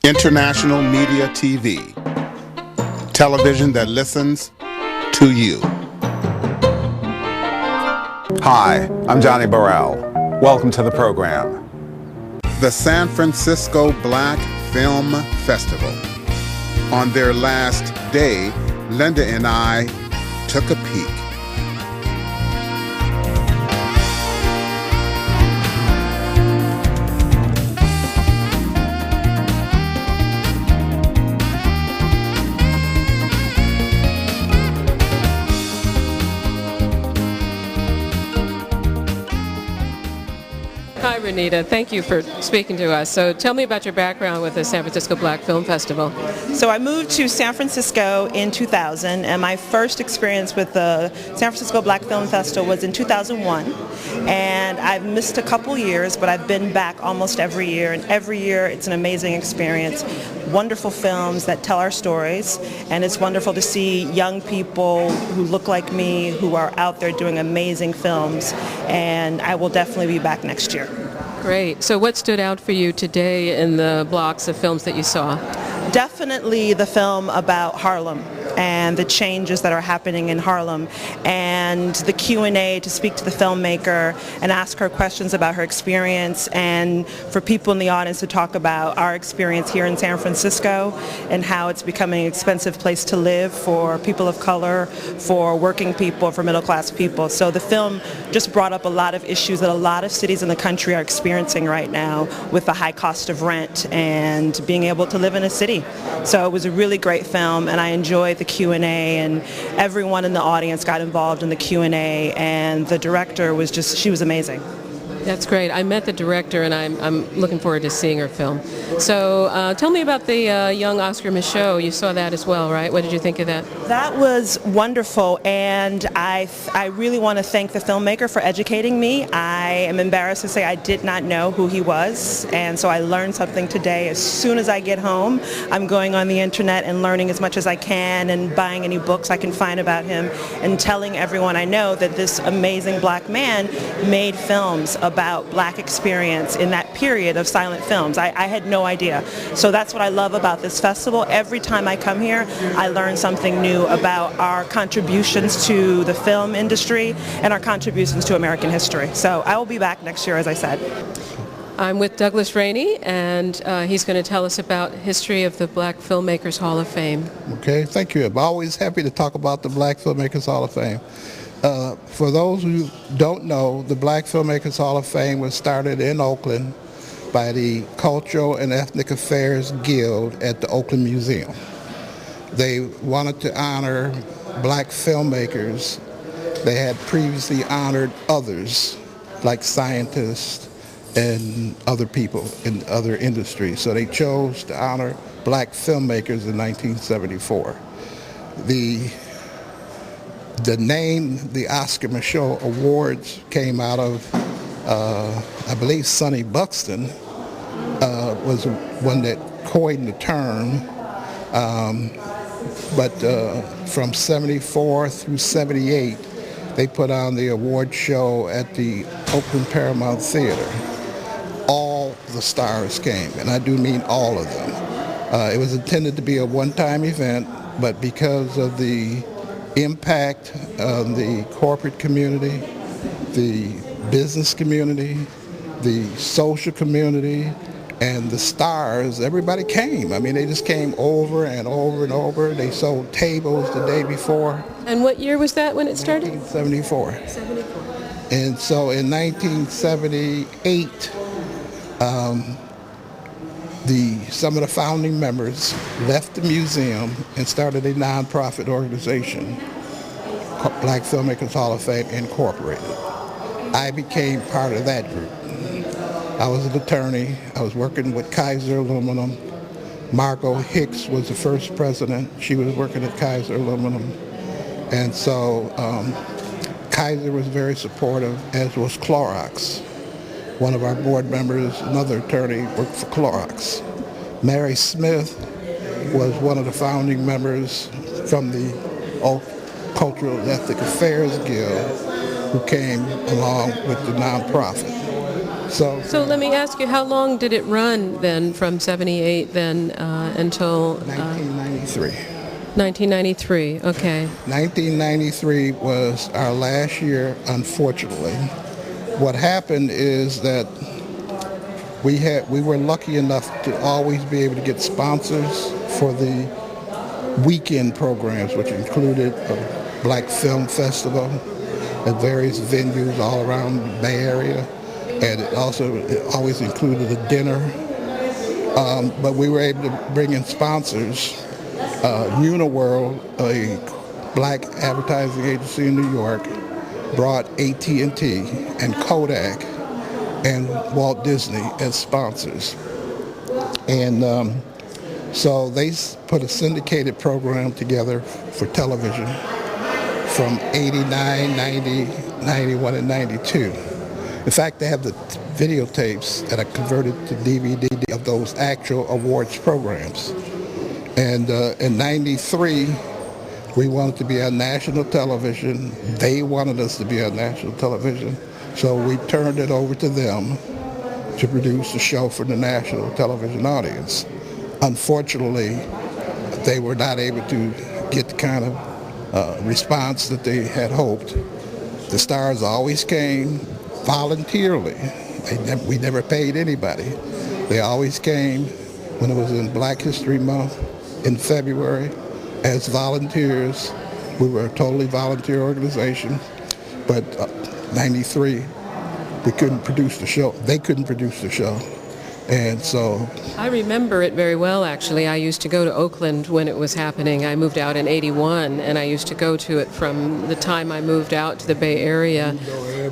International Media TV. Television that listens to you. Hi, I'm Johnnie Burrell. Welcome to the program. The San Francisco Black Film Festival. On their last day, Linda and I took a peek. Hi, Renita. Thank you for speaking to us. So tell me about your background with the San Francisco Black Film Festival. So I moved to San Francisco in 2000, and my first experience with the San Francisco Black Film Festival was in 2001. And I've missed a couple years, but I've been back almost every year, and every year it's an amazing experience. Wonderful films that tell our stories, and it's wonderful to see young people who look like me, who are out there doing amazing films, and I will definitely be back next year. Great. So what stood out for you today in the blocks of films that you saw? Definitely the film about Harlem and the changes that are happening in Harlem, and the Q&A to speak to the filmmaker and ask her questions about her experience, and for people in the audience to talk about our experience here in San Francisco and how it's becoming an expensive place to live for people of color, for working people, for middle class people. So the film just brought up a lot of issues that a lot of cities in the country are experiencing right now with the high cost of rent and being able to live in a city. So it was a really great film, and I enjoyed the Q&A, and everyone in the audience got involved in the Q&A, and the director was just, she was amazing. That's great. I met the director, and I'm looking forward to seeing her film. So tell me about the young Oscar Michaud. You saw that as well, right? What did you think of that? That was wonderful, and I really want to thank the filmmaker for educating me. I am embarrassed to say I did not know who he was, and so I learned something today. As soon as I get home, I'm going on the internet and learning as much as I can and buying any books I can find about him and telling everyone I know that this amazing black man made films about black experience in that period of silent films. I had no idea. So that's what I love about this festival. Every time I come here, I learn something new about our contributions to the film industry and our contributions to American history. So I will be back next year, as I said. I'm with Douglas Rainey, and he's going to tell us about history of the Black Filmmakers Hall of Fame. Okay, thank you. I'm always happy to talk about the Black Filmmakers Hall of Fame. For those who don't know, the Black Filmmakers Hall of Fame was started in Oakland by the Cultural and Ethnic Affairs Guild at the Oakland Museum. They wanted to honor black filmmakers. They had previously honored others, like scientists and other people in other industries. So they chose to honor black filmmakers in 1974. The name, the Oscar Michaud Awards, came out of, I believe Sonny Buxton was one that coined the term, but from 74 through 78, they put on the award show at the Oakland Paramount Theater. All the stars came, and I do mean all of them. It was intended to be a one-time event, but because of the impact on the corporate community, the business community, the social community, and the stars, everybody came. I mean, they just came over and over and over. They sold tables the day before. And what year was that when it started? 1974. 74. And so in 1978, some of the founding members left the museum and started a nonprofit organization, Black Filmmakers Hall of Fame Incorporated. I became part of that group. I was an attorney. I was working with Kaiser Aluminum. Margot Hicks was the first president. She was working at Kaiser Aluminum. And so Kaiser was very supportive, as was Clorox. One of our board members, another attorney, worked for Clorox. Mary Smith was one of the founding members from the Cultural and Ethnic Affairs Guild, who came along with the nonprofit. So let me ask you, how long did it run then, from 78 then until 1993. 1993? Okay. 1993 was our last year, unfortunately. What happened is that we were lucky enough to always be able to get sponsors for the weekend programs, which included a Black Film Festival at various venues all around the Bay Area, and it always included a dinner. But we were able to bring in sponsors. Uniworld, a black advertising agency in New York, brought AT&T and Kodak and Walt Disney as sponsors. And so they put a syndicated program together for television from 89, 90, 91, and 92. In fact, they have the videotapes that are converted to DVD of those actual awards programs. And in 93, we wanted to be on national television. They wanted us to be on national television. So we turned it over to them to produce the show for the national television audience. Unfortunately, they were not able to get the kind of response that they had hoped. The stars always came voluntarily. We never paid anybody. They always came when it was in Black History Month in February as volunteers. We were a totally volunteer organization, but 93, we couldn't produce the show. They couldn't produce the show. And so I remember it very well, actually. I used to go to Oakland when it was happening. I moved out in 81, and I used to go to it from the time I moved out to the Bay Area.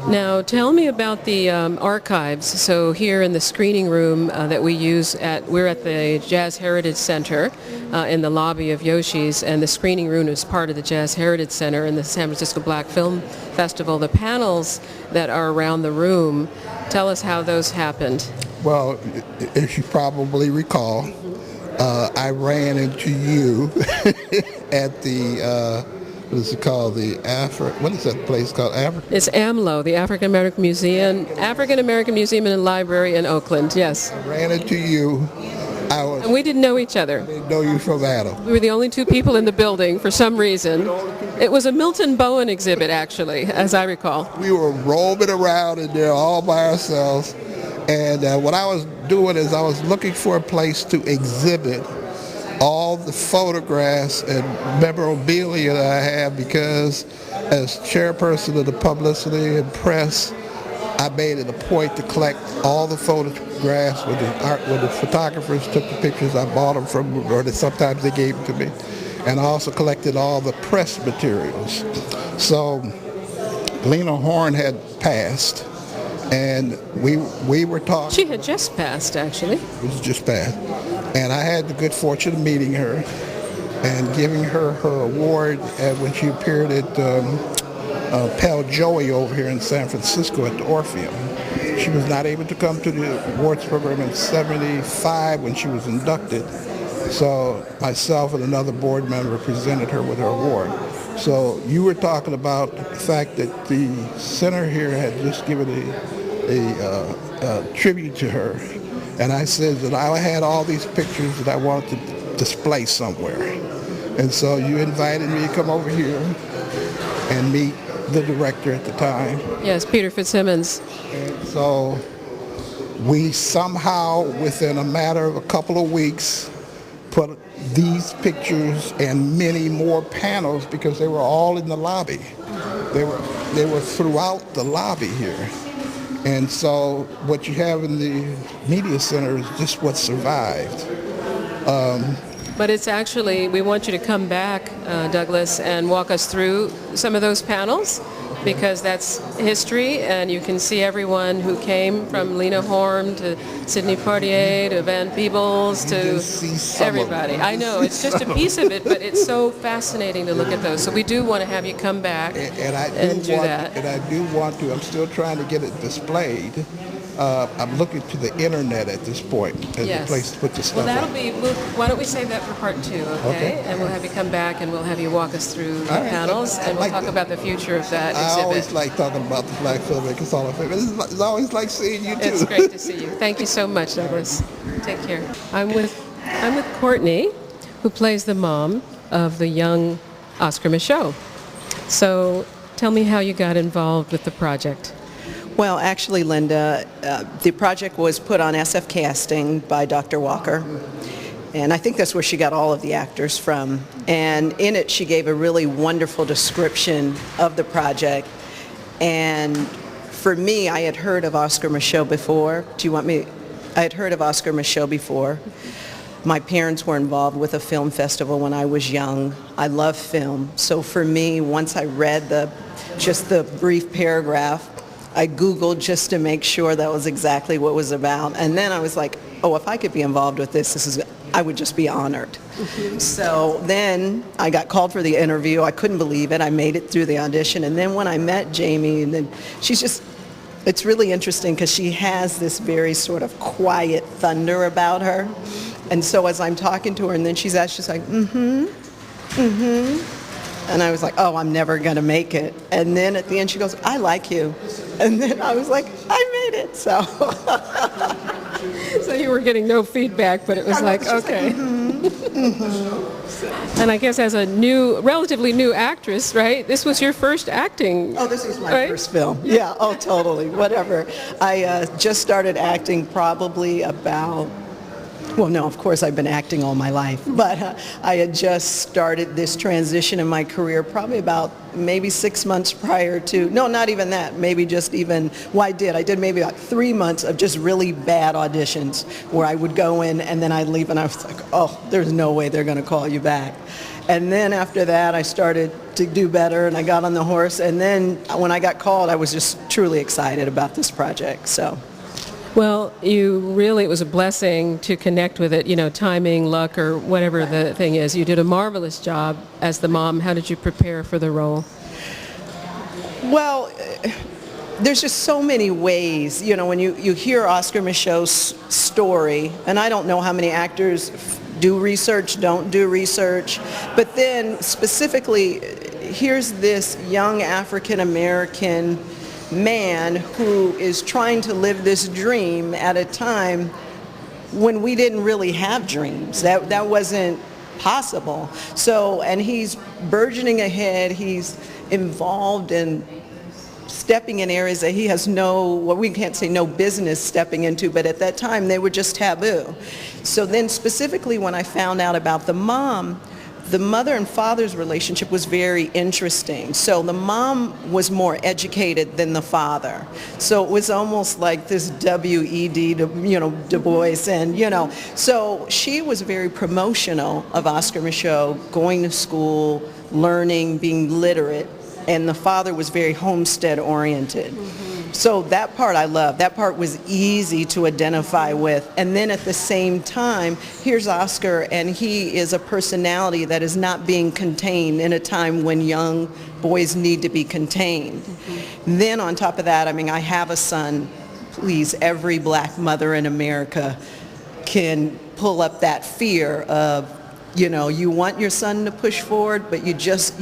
Now, tell me about the archives. So here in the screening room that we use we're at the Jazz Heritage Center in the lobby of Yoshi's, and the screening room is part of the Jazz Heritage Center in the San Francisco Black Film Festival. The panels that are around the room, tell us how those happened. Well, as you probably recall, I ran into you at the, what is it called? What is that place called? It's AMLO, the African American Museum and Library in Oakland, yes. I ran into you. And we didn't know each other. I didn't know you from Adam. We were the only two people in the building for some reason. It was a Milton Bowen exhibit, actually, as I recall. We were roaming around in there all by ourselves. And what I was doing is I was looking for a place to exhibit all the photographs and memorabilia that I have, because as chairperson of the publicity and press, I made it a point to collect all the photographs when the photographers took the pictures. I bought them from, or sometimes they gave them to me. And I also collected all the press materials. So Lena Horne had passed. And we were talking. She had just passed, actually. It was just passed. And I had the good fortune of meeting her and giving her award when she appeared at Pell Joey over here in San Francisco at the Orpheum. She was not able to come to the awards program in 75 when she was inducted. So myself and another board member presented her with her award. So you were talking about the fact that the center here had just given a tribute to her, and I said that I had all these pictures that I wanted to display somewhere, and so you invited me to come over here and meet the director at the time. Yes, Peter Fitzsimmons. And so we somehow, within a matter of a couple of weeks, put these pictures and many more panels, because they were all in the lobby. They were throughout the lobby here. And so what you have in the media center is just what survived. But it's actually, we want you to come back, Douglas, and walk us through some of those panels, because that's history, and you can see everyone who came from Lena Horne to Sidney Poitier to Van Peebles to everybody. I know, it's just a piece of it, but it's so fascinating to look at those. So we do want to have you come back and do that. And I do want to. I'm still trying to get it displayed. I'm looking to the internet at this point as a place to put the stuff Well, up. why don't we save that for part 2, okay? And we'll have you come back and we'll have you walk us through the panels and we'll talk about the future of that exhibit. I always like talking about the Black Filmmakers Hall of Fame. It's always like seeing you too. It's great to see you. Thank you so much, Douglas. Take care. I'm with Courtney, who plays the mom of the young Oscar Michaud. So tell me how you got involved with the project. Well, actually, Linda, the project was put on SF Casting by Dr. Walker, and I think that's where she got all of the actors from. And in it, she gave a really wonderful description of the project. And for me, I had heard of Oscar Michaud before. I had heard of Oscar Michaud before. My parents were involved with a film festival when I was young. I love film. So for me, once I read just the brief paragraph, I Googled just to make sure that was exactly what it was about. And then I was like, oh, if I could be involved with this, I would just be honored. Mm-hmm. So then I got called for the interview. I couldn't believe it. I made it through the audition. And then when I met Jamie, and then it's really interesting because she has this very sort of quiet thunder about her. And so as I'm talking to her, and then she's like, and I was like, oh, I'm never going to make it. And then at the end, she goes, I like you. And then I was like, I made it. So So you were getting no feedback, but it was like, okay. And I guess as a relatively new actress, right? This was your first acting. Oh, this was my first film. Yeah, oh, totally, whatever. I just started acting probably about, well, no, of course I've been acting all my life, but I had just started this transition in my career probably about maybe 6 months prior to, no, not even that, maybe just even, I did maybe about 3 months of just really bad auditions where I would go in and then I'd leave and I was like, oh, there's no way they're going to call you back. And then after that, I started to do better and I got on the horse. And then when I got called, I was just truly excited about this project, so. Well, it was a blessing to connect with it, timing, luck, or whatever the thing is. You did a marvelous job as the mom. How did you prepare for the role? Well, there's just so many ways, when you hear Oscar Michaud's story, and I don't know how many actors do research, don't do research, but then specifically, here's this young African-American man who is trying to live this dream at a time when we didn't really have dreams. That wasn't possible. So, and he's burgeoning ahead. He's involved in stepping in areas that he has we can't say no business stepping into, but at that time they were just taboo. So then specifically when I found out about the mom, the mother and father's relationship was very interesting. So the mom was more educated than the father. So it was almost like this W.E.D., Du Bois, and, so she was very promotional of Oscar Michaud, going to school, learning, being literate, and the father was very homestead oriented. Mm-hmm. So that part I love. That part was easy to identify with. And then at the same time, here's Oscar, and he is a personality that is not being contained in a time when young boys need to be contained. Mm-hmm. Then on top of that, I have a son. Please, every black mother in America can pull up that fear of, you want your son to push forward, but you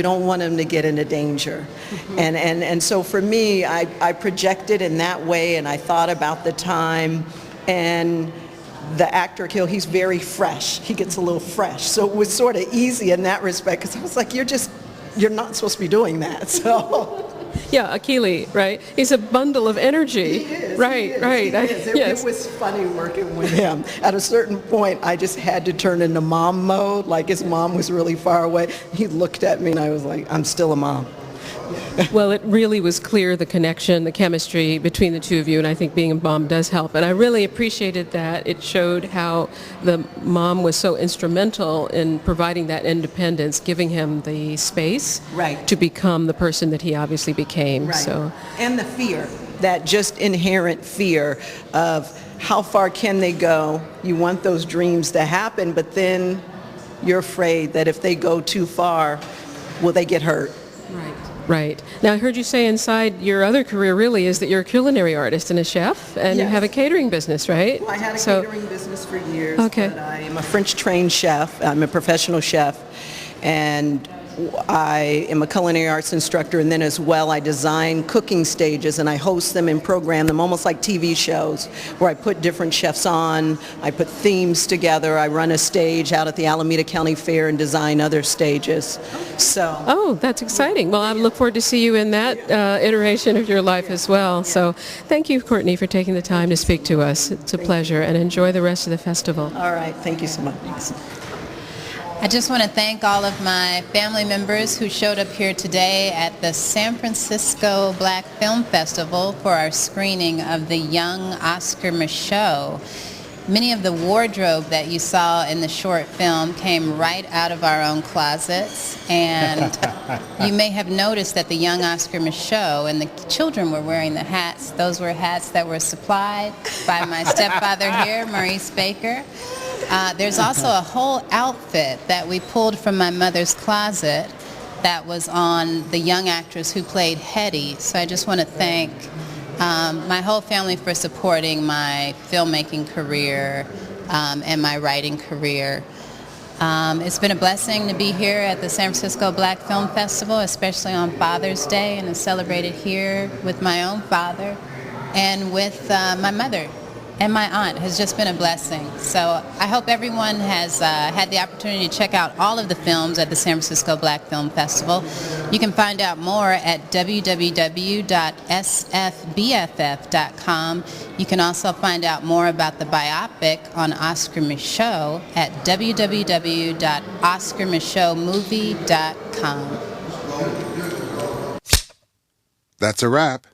don't want him to get into danger. Mm-hmm. And so for me, I projected in that way, and I thought about the time, and the actor he's very fresh. He gets a little fresh. So it was sort of easy in that respect, because I was like, you're not supposed to be doing that. So. Yeah, Akili, right? He's a bundle of energy. He is. Right. It was funny working with him. At a certain point, I just had to turn into mom mode, like his mom was really far away. He looked at me and I was like, I'm still a mom. Well, it really was clear, the connection, the chemistry between the two of you, and I think being a mom does help. And I really appreciated that. It showed how the mom was so instrumental in providing that independence, giving him the space to become the person that he obviously became. Right. So. And the fear, that just inherent fear of how far can they go? You want those dreams to happen, but then you're afraid that if they go too far, will they get hurt? Right. Now, I heard you say inside your other career really is that you're a culinary artist and a chef, and you Yes. have a catering business, right? Well, I had a So- catering business for years, Okay. but I am a French-trained chef. I'm a professional chef, and I am a culinary arts instructor, and then as well I design cooking stages, and I host them and program them almost like TV shows, where I put different chefs on, I put themes together, I run a stage out at the Alameda County Fair and design other stages. So. Oh, that's exciting. Well, I look forward to see you in that iteration of your life as well. So thank you, Courtney, for taking the time to speak to us. It's a pleasure, and enjoy the rest of the festival. All right, thank you so much. I just want to thank all of my family members who showed up here today at the San Francisco Black Film Festival for our screening of the Young Oscar Michaud. Many of the wardrobe that you saw in the short film came right out of our own closets, and you may have noticed that the Young Oscar Michaud and the children were wearing the hats. Those were hats that were supplied by my stepfather here, Maurice Baker. There's also a whole outfit that we pulled from my mother's closet that was on the young actress who played Hetty. So I just want to thank my whole family for supporting my filmmaking career and my writing career. It's been a blessing to be here at the San Francisco Black Film Festival, especially on Father's Day, and to celebrate it here with my own father and with my mother. And my aunt. Has just been a blessing. So I hope everyone has had the opportunity to check out all of the films at the San Francisco Black Film Festival. You can find out more at www.sfbff.com. You can also find out more about the biopic on Oscar Michaud at www.oscarmichaudmovie.com. That's a wrap.